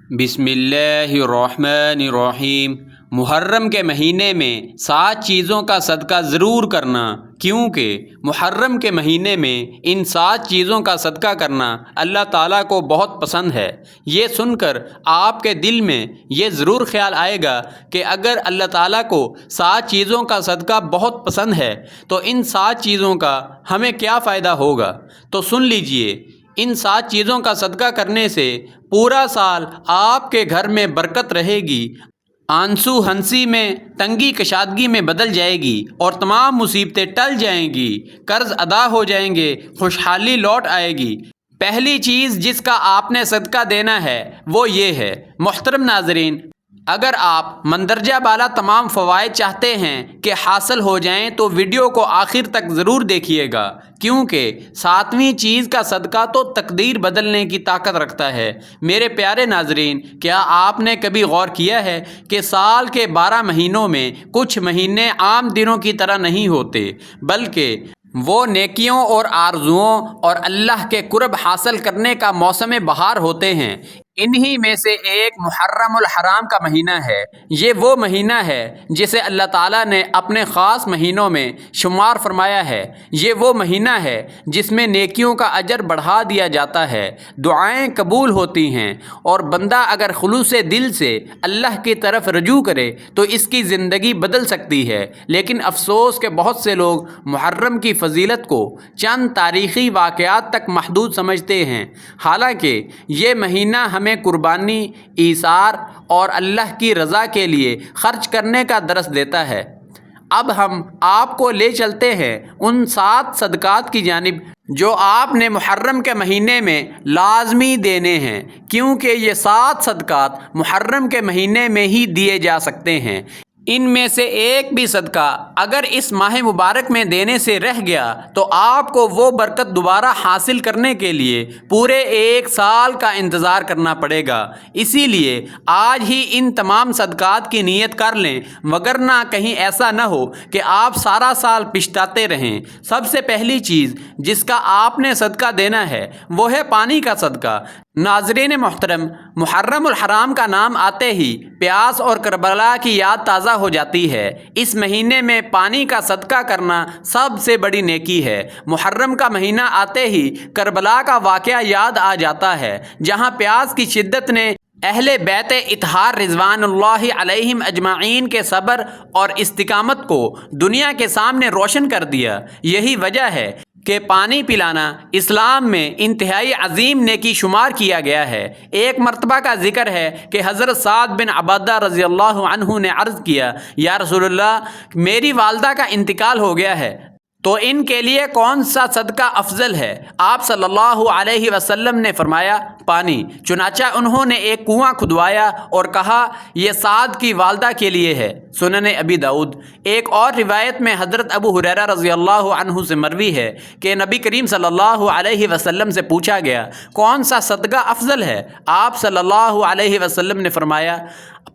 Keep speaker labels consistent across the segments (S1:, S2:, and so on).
S1: بسم اللہ الرحمن الرحیم۔ محرم کے مہینے میں 7 چیزوں کا صدقہ ضرور کرنا، کیونکہ محرم کے مہینے میں ان 7 چیزوں کا صدقہ کرنا اللہ تعالیٰ کو بہت پسند ہے۔ یہ سن کر آپ کے دل میں یہ ضرور خیال آئے گا کہ اگر اللہ تعالیٰ کو 7 چیزوں کا صدقہ بہت پسند ہے تو ان 7 چیزوں کا ہمیں کیا فائدہ ہوگا۔ تو سن لیجئے، ان 7 چیزوں کا صدقہ کرنے سے پورا سال آپ کے گھر میں برکت رہے گی، آنسو ہنسی میں تنگی کشادگی میں بدل جائے گی اور تمام مصیبتیں ٹل جائیں گی، قرض ادا ہو جائیں گے، خوشحالی لوٹ آئے گی۔ پہلی چیز جس کا آپ نے صدقہ دینا ہے وہ یہ ہے۔ محترم ناظرین، اگر آپ مندرجہ بالا تمام فوائد چاہتے ہیں کہ حاصل ہو جائیں تو ویڈیو کو آخر تک ضرور دیکھیے گا، کیونکہ 7ویں چیز کا صدقہ تو تقدیر بدلنے کی طاقت رکھتا ہے۔ میرے پیارے ناظرین، کیا آپ نے کبھی غور کیا ہے کہ سال کے 12 مہینوں میں کچھ مہینے عام دنوں کی طرح نہیں ہوتے، بلکہ وہ نیکیوں اور آرزوؤں اور اللہ کے قرب حاصل کرنے کا موسم بہار ہوتے ہیں۔ انہی میں سے ایک محرم الحرام کا مہینہ ہے۔ یہ وہ مہینہ ہے جسے اللہ تعالیٰ نے اپنے خاص مہینوں میں شمار فرمایا ہے۔ یہ وہ مہینہ ہے جس میں نیکیوں کا اجر بڑھا دیا جاتا ہے، دعائیں قبول ہوتی ہیں، اور بندہ اگر خلوص دل سے اللہ کی طرف رجوع کرے تو اس کی زندگی بدل سکتی ہے۔ لیکن افسوس کہ بہت سے لوگ محرم کی فضیلت کو چند تاریخی واقعات تک محدود سمجھتے ہیں، حالانکہ یہ مہینہ ہمیں قربانی، ایثار اور اللہ کی رضا کے لیے خرچ کرنے کا درس دیتا ہے۔ اب ہم آپ کو لے چلتے ہیں ان 7 صدقات کی جانب جو آپ نے محرم کے مہینے میں لازمی دینے ہیں، کیونکہ یہ 7 صدقات محرم کے مہینے میں ہی دیے جا سکتے ہیں۔ ان میں سے ایک بھی صدقہ اگر اس ماہ مبارک میں دینے سے رہ گیا تو آپ کو وہ برکت دوبارہ حاصل کرنے کے لیے پورے 1 سال کا انتظار کرنا پڑے گا۔ اسی لیے آج ہی ان تمام صدقات کی نیت کر لیں، وگرنہ کہیں ایسا نہ ہو کہ آپ سارا سال پچھتاتے رہیں۔ سب سے پہلی چیز جس کا آپ نے صدقہ دینا ہے وہ ہے پانی کا صدقہ۔ ناظرین محترم، محرم الحرام کا نام آتے ہی پیاس اور کربلا کی یاد تازہ ہو جاتی ہے۔ اس مہینے میں پانی کا صدقہ کرنا سب سے بڑی نیکی ہے۔ محرم کا مہینہ آتے ہی کربلا کا واقعہ یاد آ جاتا ہے، جہاں پیاس کی شدت نے اہل بیت اطہار رضوان اللہ علیہم اجمعین کے صبر اور استقامت کو دنیا کے سامنے روشن کر دیا۔ یہی وجہ ہے کہ پانی پلانا اسلام میں انتہائی عظیم نیکی شمار کیا گیا ہے۔ ایک مرتبہ کا ذکر ہے کہ حضرت سعد بن عبادہ رضی اللہ عنہ نے عرض کیا، یا رسول اللہ، میری والدہ کا انتقال ہو گیا ہے، تو ان کے لیے کون سا صدقہ افضل ہے؟ آپ صلی اللہ علیہ وسلم نے فرمایا، پانی۔ چنانچہ انہوں نے ایک کنواں کھدوایا اور کہا، یہ سعد کی والدہ کے لیے ہے۔ سنن ابی داؤد۔ ایک اور روایت میں حضرت ابو ہریرہ رضی اللہ عنہ سے مروی ہے کہ نبی کریم صلی اللہ علیہ وسلم سے پوچھا گیا، کون سا صدقہ افضل ہے؟ آپ صلی اللہ علیہ وسلم نے فرمایا،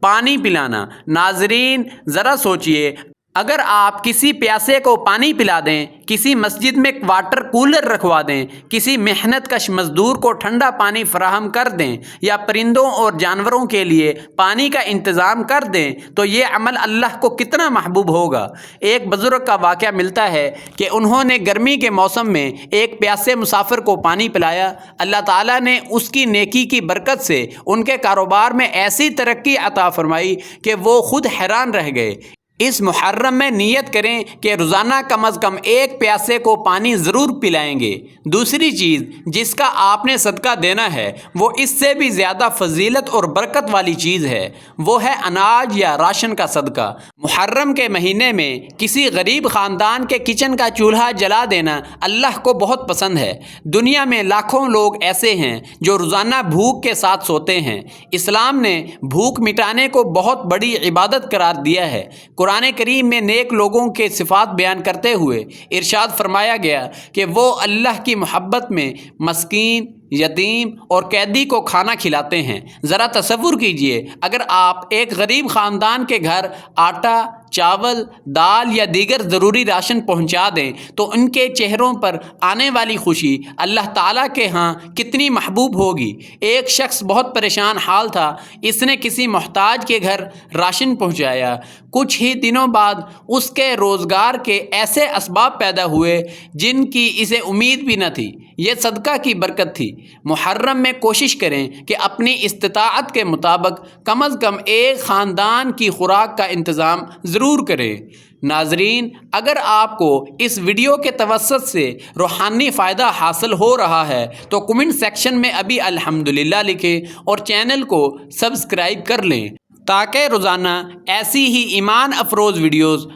S1: پانی پلانا۔ ناظرین، ذرا سوچئے، اگر آپ کسی پیاسے کو پانی پلا دیں، کسی مسجد میں واٹر کولر رکھوا دیں، کسی محنت کش مزدور کو ٹھنڈا پانی فراہم کر دیں، یا پرندوں اور جانوروں کے لیے پانی کا انتظام کر دیں تو یہ عمل اللہ کو کتنا محبوب ہوگا۔ ایک بزرگ کا واقعہ ملتا ہے کہ انہوں نے گرمی کے موسم میں ایک پیاسے مسافر کو پانی پلایا۔ اللہ تعالیٰ نے اس کی نیکی کی برکت سے ان کے کاروبار میں ایسی ترقی عطا فرمائی کہ وہ خود حیران رہ گئے۔ اس محرم میں نیت کریں کہ روزانہ کم از کم ایک پیاسے کو پانی ضرور پلائیں گے۔ دوسری چیز جس کا آپ نے صدقہ دینا ہے وہ اس سے بھی زیادہ فضیلت اور برکت والی چیز ہے، وہ ہے اناج یا راشن کا صدقہ۔ محرم کے مہینے میں کسی غریب خاندان کے کچن کا چولہا جلا دینا اللہ کو بہت پسند ہے۔ دنیا میں لاکھوں لوگ ایسے ہیں جو روزانہ بھوک کے ساتھ سوتے ہیں۔ اسلام نے بھوک مٹانے کو بہت بڑی عبادت قرار دیا ہے۔ قرآن کریم میں نیک لوگوں کے صفات بیان کرتے ہوئے ارشاد فرمایا گیا کہ وہ اللہ کی محبت میں مسکین، یتیم اور قیدی کو کھانا کھلاتے ہیں۔ ذرا تصور کیجئے، اگر آپ ایک غریب خاندان کے گھر آٹا، چاول، دال یا دیگر ضروری راشن پہنچا دیں تو ان کے چہروں پر آنے والی خوشی اللہ تعالیٰ کے ہاں کتنی محبوب ہوگی۔ ایک شخص بہت پریشان حال تھا، اس نے کسی محتاج کے گھر راشن پہنچایا۔ کچھ ہی دنوں بعد اس کے روزگار کے ایسے اسباب پیدا ہوئے جن کی اسے امید بھی نہ تھی۔ یہ صدقہ کی برکت تھی۔ محرم میں کوشش کریں کہ اپنی استطاعت کے مطابق کم از کم ایک خاندان کی خوراک کا انتظام ضرور کریں۔ ناظرین، اگر آپ کو اس ویڈیو کے توسط سے روحانی فائدہ حاصل ہو رہا ہے تو کمنٹ سیکشن میں ابھی الحمدللہ لکھیں اور چینل کو سبسکرائب کر لیں تاکہ روزانہ ایسی ہی ایمان افروز ویڈیوز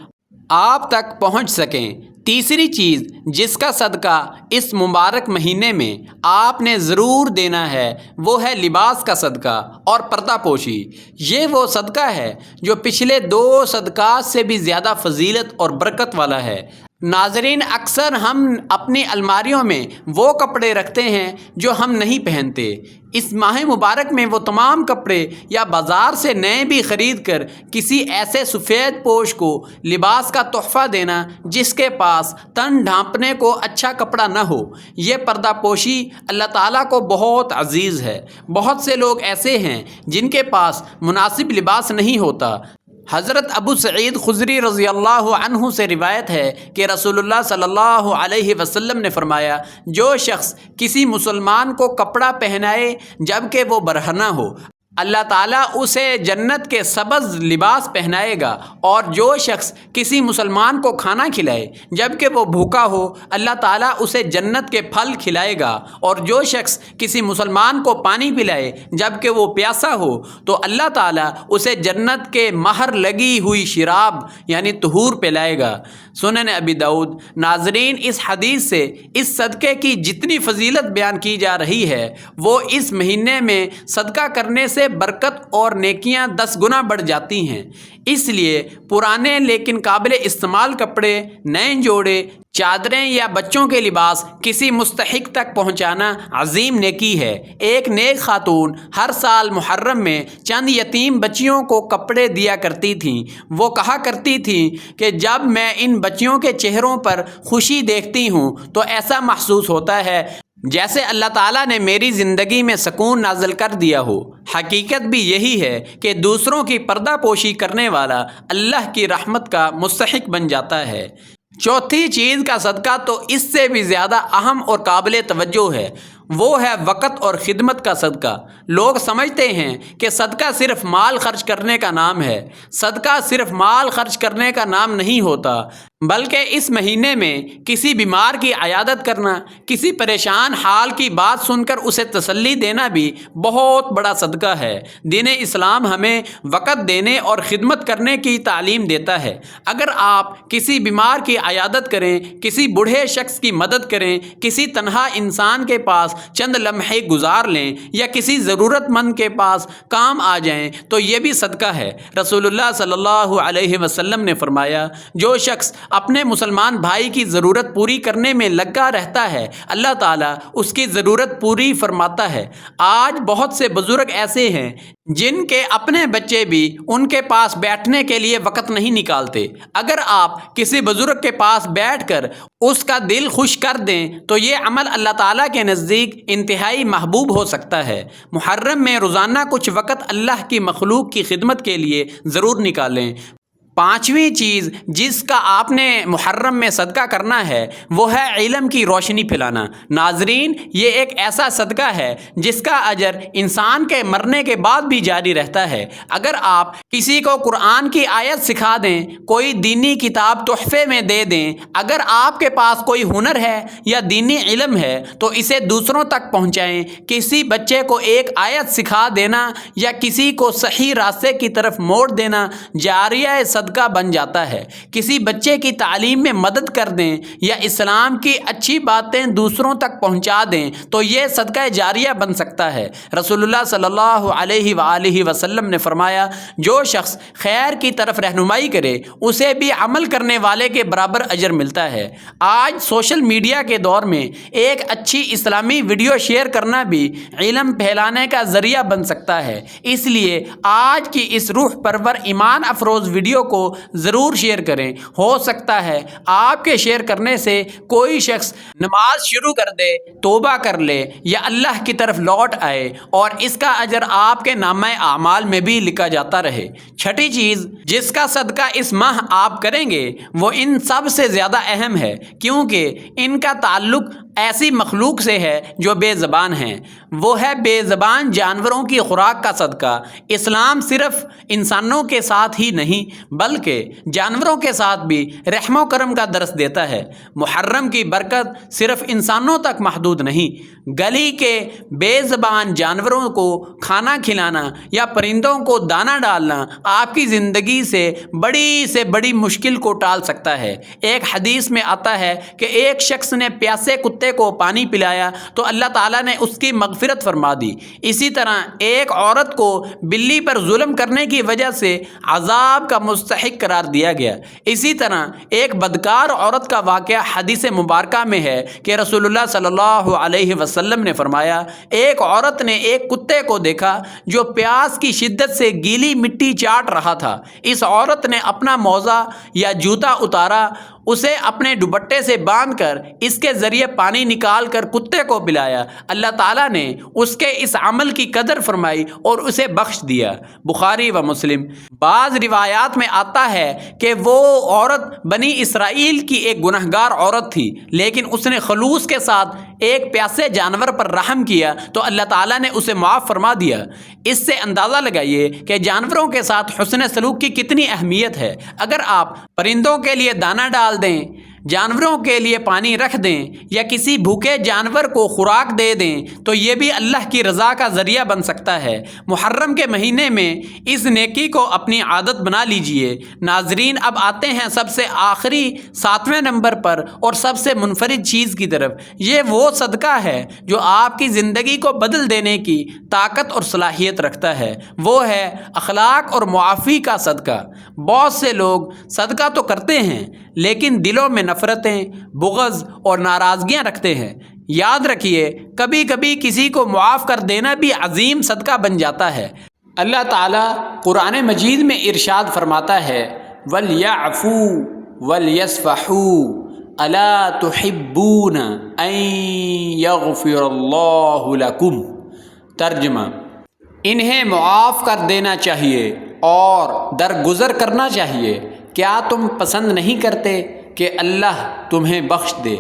S1: آپ تک پہنچ سکیں۔ تیسری چیز جس کا صدقہ اس مبارک مہینے میں آپ نے ضرور دینا ہے وہ ہے لباس کا صدقہ اور پردہ پوشی۔ یہ وہ صدقہ ہے جو پچھلے 2 صدقات سے بھی زیادہ فضیلت اور برکت والا ہے۔ ناظرین، اکثر ہم اپنی الماریوں میں وہ کپڑے رکھتے ہیں جو ہم نہیں پہنتے۔ اس ماہ مبارک میں وہ تمام کپڑے یا بازار سے نئے بھی خرید کر کسی ایسے سفید پوش کو لباس کا تحفہ دینا جس کے پاس تن ڈھانپنے کو اچھا کپڑا نہ ہو، یہ پردہ پوشی اللہ تعالیٰ کو بہت عزیز ہے۔ بہت سے لوگ ایسے ہیں جن کے پاس مناسب لباس نہیں ہوتا۔ حضرت ابو سعید خدری رضی اللہ عنہ سے روایت ہے کہ رسول اللہ صلی اللہ علیہ وسلم نے فرمایا، جو شخص کسی مسلمان کو کپڑا پہنائے جبکہ وہ برہنہ ہو، اللہ تعالیٰ اسے جنت کے سبز لباس پہنائے گا، اور جو شخص کسی مسلمان کو کھانا کھلائے جبکہ وہ بھوکا ہو، اللہ تعالیٰ اسے جنت کے پھل کھلائے گا، اور جو شخص کسی مسلمان کو پانی پلائے جبکہ وہ پیاسا ہو تو اللہ تعالیٰ اسے جنت کے مہر لگی ہوئی شراب یعنی طہور پلائے گا۔ سنن ابی داؤد۔ ناظرین، اس حدیث سے اس صدقے کی جتنی فضیلت بیان کی جا رہی ہے وہ اس مہینے میں صدقہ کرنے سے برکت اور نیکیاں 10 گنا بڑھ جاتی ہیں۔ اس لیے پرانے لیکن قابل استعمال کپڑے، نئے جوڑے، چادریں یا بچوں کے لباس کسی مستحق تک پہنچانا عظیم نیکی ہے۔ ایک نیک خاتون ہر سال محرم میں چند یتیم بچیوں کو کپڑے دیا کرتی تھیں۔ وہ کہا کرتی تھیں کہ جب میں ان بچیوں کے چہروں پر خوشی دیکھتی ہوں تو ایسا محسوس ہوتا ہے جیسے اللہ تعالیٰ نے میری زندگی میں سکون نازل کر دیا ہو۔ حقیقت بھی یہی ہے کہ دوسروں کی پردہ پوشی کرنے والا اللہ کی رحمت کا مستحق بن جاتا ہے۔ چوتھی چیز کا صدقہ تو اس سے بھی زیادہ اہم اور قابل توجہ ہے، وہ ہے وقت اور خدمت کا صدقہ۔ لوگ سمجھتے ہیں کہ صدقہ صرف مال خرچ کرنے کا نام ہے۔ صدقہ صرف مال خرچ کرنے کا نام نہیں ہوتا، بلکہ اس مہینے میں کسی بیمار کی عیادت کرنا، کسی پریشان حال کی بات سن کر اسے تسلی دینا بھی بہت بڑا صدقہ ہے۔ دین اسلام ہمیں وقت دینے اور خدمت کرنے کی تعلیم دیتا ہے۔ اگر آپ کسی بیمار کی عیادت کریں، کسی بوڑھے شخص کی مدد کریں، کسی تنہا انسان کے پاس چند لمحے گزار لیں یا کسی ضرورت مند کے پاس کام آ جائیں تو یہ بھی صدقہ ہے۔ رسول اللہ صلی اللہ علیہ وسلم نے فرمایا، جو شخص اپنے مسلمان بھائی کی ضرورت پوری کرنے میں لگا رہتا ہے، اللہ تعالیٰ اس کی ضرورت پوری فرماتا ہے۔ آج بہت سے بزرگ ایسے ہیں جن کے اپنے بچے بھی ان کے پاس بیٹھنے کے لیے وقت نہیں نکالتے۔ اگر آپ کسی بزرگ کے پاس بیٹھ کر اس کا دل خوش کر دیں تو یہ عمل اللہ تعالیٰ کے نزدیک انتہائی محبوب ہو سکتا ہے۔ محرم میں روزانہ کچھ وقت اللہ کی مخلوق کی خدمت کے لیے ضرور نکالیں۔ پانچویں چیز جس کا آپ نے محرم میں صدقہ کرنا ہے وہ ہے علم کی روشنی پھیلانا۔ ناظرین، یہ ایک ایسا صدقہ ہے جس کا اجر انسان کے مرنے کے بعد بھی جاری رہتا ہے۔ اگر آپ کسی کو قرآن کی آیت سکھا دیں، کوئی دینی کتاب تحفے میں دے دیں، اگر آپ کے پاس کوئی ہنر ہے یا دینی علم ہے تو اسے دوسروں تک پہنچائیں۔ کسی بچے کو ایک آیت سکھا دینا یا کسی کو صحیح راستے کی طرف موڑ دینا جاریہ صدقہ صدقہ بن جاتا ہے۔ کسی بچے کی تعلیم میں مدد کر دیں یا اسلام کی اچھی باتیں دوسروں تک پہنچا دیں تو یہ صدقہ جاریہ بن سکتا ہے۔ رسول اللہ صلی اللہ علیہ وآلہ وسلم نے فرمایا، جو شخص خیر کی طرف رہنمائی کرے اسے بھی عمل کرنے والے کے برابر اجر ملتا ہے۔ آج سوشل میڈیا کے دور میں ایک اچھی اسلامی ویڈیو شیئر کرنا بھی علم پھیلانے کا ذریعہ بن سکتا ہے۔ اس لیے آج کی اس روح پرور ایمان افروز ویڈیو کو ضرور شیئر کریں۔ ہو سکتا ہے آپ کے شیئر کرنے سے کوئی شخص نماز شروع کر دے، توبہ کر لے یا اللہ کی طرف لوٹ آئے اور اس کا اجر آپ کے نامہ اعمال میں بھی لکھا جاتا رہے۔ چھٹی چیز جس کا صدقہ اس ماہ آپ کریں گے وہ ان سب سے زیادہ اہم ہے، کیونکہ ان کا تعلق ایسی مخلوق سے ہے جو بے زبان ہیں۔ وہ ہے بے زبان جانوروں کی خوراک کا صدقہ۔ اسلام صرف انسانوں کے ساتھ ہی نہیں بلکہ جانوروں کے ساتھ بھی رحم و کرم کا درس دیتا ہے۔ محرم کی برکت صرف انسانوں تک محدود نہیں، گلی کے بے زبان جانوروں کو کھانا کھلانا یا پرندوں کو دانہ ڈالنا آپ کی زندگی سے بڑی مشکل کو ٹال سکتا ہے۔ ایک حدیث میں آتا ہے کہ ایک شخص نے پیاسے کتے کو پانی پلایا تو اللہ تعالیٰ نے اس کی مغفرت فرما دی۔ اسی طرح ایک عورت کو بلی پر ظلم کرنے کی وجہ سے عذاب کا مستحق قرار دیا گیا۔ اسی طرح ایک بدکار عورت کا واقعہ حدیث مبارکہ میں ہے کہ رسول اللہ صلی اللہ علیہ وسلم نے فرمایا، ایک عورت نے ایک کتے کو دیکھا جو پیاس کی شدت سے گیلی مٹی چاٹ رہا تھا۔ اس عورت نے اپنا موزہ یا جوتا اتارا، اسے اپنے دوپٹے سے باندھ کر اس کے ذریعے پانی نکال کر کتے کو پلایا۔ اللہ تعالیٰ نے اس کے اس عمل کی قدر فرمائی اور اسے بخش دیا۔ بخاری و مسلم۔ بعض روایات میں آتا ہے کہ وہ عورت بنی اسرائیل کی ایک گنہگار عورت تھی، لیکن اس نے خلوص کے ساتھ ایک پیاسے جانور پر رحم کیا تو اللہ تعالیٰ نے اسے معاف فرما دیا۔ اس سے اندازہ لگائیے کہ جانوروں کے ساتھ حسن سلوک کی کتنی اہمیت ہے۔ اگر آپ پرندوں کے لیے دانہ ڈال دیں، جانوروں کے لیے پانی رکھ دیں یا کسی بھوکے جانور کو خوراک دے دیں تو یہ بھی اللہ کی رضا کا ذریعہ بن سکتا ہے۔ محرم کے مہینے میں اس نیکی کو اپنی عادت بنا لیجئے۔ ناظرین، اب آتے ہیں سب سے آخری 7ویں نمبر پر اور سب سے منفرد چیز کی طرف۔ یہ وہ صدقہ ہے جو آپ کی زندگی کو بدل دینے کی طاقت اور صلاحیت رکھتا ہے۔ وہ ہے اخلاق اور معافی کا صدقہ۔ بہت سے لوگ صدقہ تو کرتے ہیں لیکن دلوں میں نفرتیں، بغض اور ناراضگیاں رکھتے ہیں۔ یاد رکھیے، کبھی کبھی کسی کو معاف کر دینا بھی عظیم صدقہ بن جاتا ہے۔ اللہ تعالیٰ قرآن مجید میں ارشاد فرماتا ہے، وَلْيَعْفُوا وَلْيَصْفَحُوا أَلَا تُحِبُّونَ أَن يَغْفِرَ اللَّهُ لَكُمْ۔ ترجمہ: انہیں معاف کر دینا چاہیے اور درگزر کرنا چاہیے۔ کیا تم پسند نہیں کرتے کہ اللہ تمہیں بخش دے؟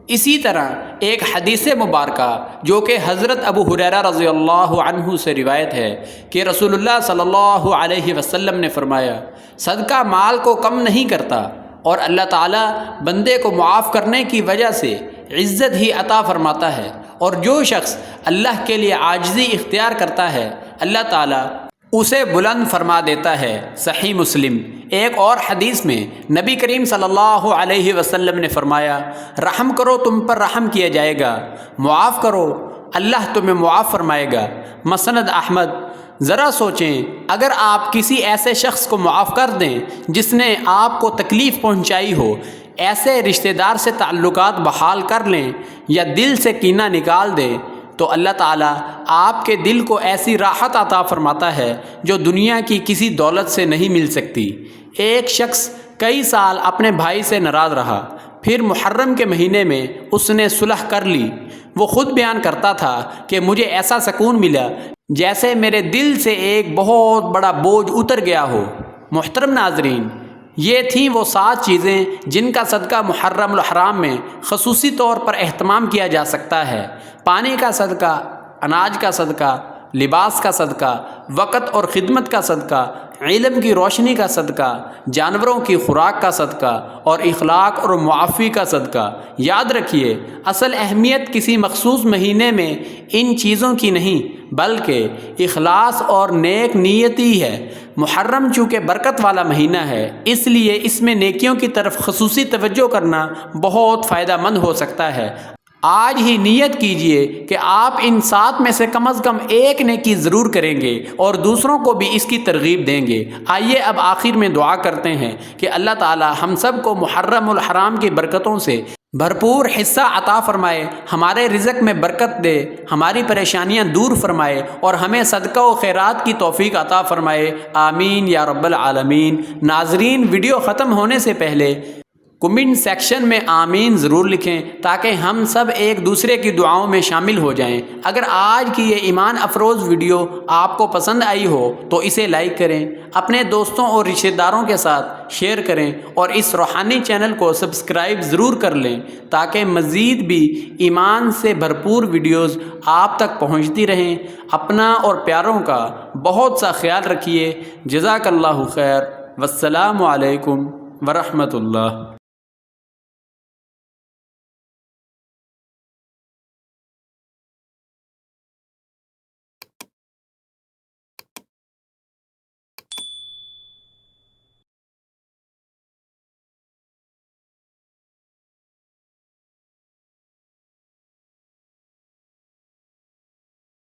S1: اسی طرح ایک حدیث مبارکہ جو کہ حضرت ابو ہریرہ رضی اللہ عنہ سے روایت ہے کہ رسول اللہ صلی اللہ علیہ وسلم نے فرمایا، صدقہ مال کو کم نہیں کرتا اور اللہ تعالیٰ بندے کو معاف کرنے کی وجہ سے عزت ہی عطا فرماتا ہے، اور جو شخص اللہ کے لیے عاجزی اختیار کرتا ہے اللہ تعالیٰ اسے بلند فرما دیتا ہے۔ صحیح مسلم۔ ایک اور حدیث میں نبی کریم صلی اللہ علیہ وسلم نے فرمایا، رحم کرو تم پر رحم کیا جائے گا، معاف کرو اللہ تمہیں معاف فرمائے گا۔ مسند احمد۔ ذرا سوچیں، اگر آپ کسی ایسے شخص کو معاف کر دیں جس نے آپ کو تکلیف پہنچائی ہو، ایسے رشتہ دار سے تعلقات بحال کر لیں یا دل سے کینہ نکال دیں، تو اللہ تعالیٰ آپ کے دل کو ایسی راحت عطا فرماتا ہے جو دنیا کی کسی دولت سے نہیں مل سکتی۔ ایک شخص کئی سال اپنے بھائی سے ناراض رہا، پھر محرم کے مہینے میں اس نے صلح کر لی۔ وہ خود بیان کرتا تھا کہ مجھے ایسا سکون ملا جیسے میرے دل سے ایک بہت بڑا بوجھ اتر گیا ہو۔ محترم ناظرین، یہ تھیں وہ 7 چیزیں جن کا صدقہ محرم الحرام میں خصوصی طور پر اہتمام کیا جا سکتا ہے۔ پانی کا صدقہ، اناج کا صدقہ، لباس کا صدقہ، وقت اور خدمت کا صدقہ، علم کی روشنی کا صدقہ، جانوروں کی خوراک کا صدقہ اور اخلاق اور معافی کا صدقہ۔ یاد رکھیے، اصل اہمیت کسی مخصوص مہینے میں ان چیزوں کی نہیں بلکہ اخلاص اور نیک نیتی ہے۔ محرم چونکہ برکت والا مہینہ ہے، اس لیے اس میں نیکیوں کی طرف خصوصی توجہ کرنا بہت فائدہ مند ہو سکتا ہے۔ آج ہی نیت کیجئے کہ آپ ان 7 میں سے کم از کم ایک نیکی ضرور کریں گے اور دوسروں کو بھی اس کی ترغیب دیں گے۔ آئیے اب آخر میں دعا کرتے ہیں کہ اللہ تعالی ہم سب کو محرم الحرام کی برکتوں سے بھرپور حصہ عطا فرمائے، ہمارے رزق میں برکت دے، ہماری پریشانیاں دور فرمائے اور ہمیں صدقہ و خیرات کی توفیق عطا فرمائے، آمین یا رب العالمین۔ ناظرین، ویڈیو ختم ہونے سے پہلے کمنٹ سیکشن میں آمین ضرور لکھیں تاکہ ہم سب ایک دوسرے کی دعاؤں میں شامل ہو جائیں۔ اگر آج کی یہ ایمان افروز ویڈیو آپ کو پسند آئی ہو تو اسے لائک کریں، اپنے دوستوں اور رشتہ داروں کے ساتھ شیئر کریں اور اس روحانی چینل کو سبسکرائب ضرور کر لیں تاکہ مزید بھی ایمان سے بھرپور ویڈیوز آپ تک پہنچتی رہیں۔ اپنا اور پیاروں کا بہت سا خیال رکھیے۔ جزاک اللہ خیر، والسلام علیکم ورحمۃ اللہ۔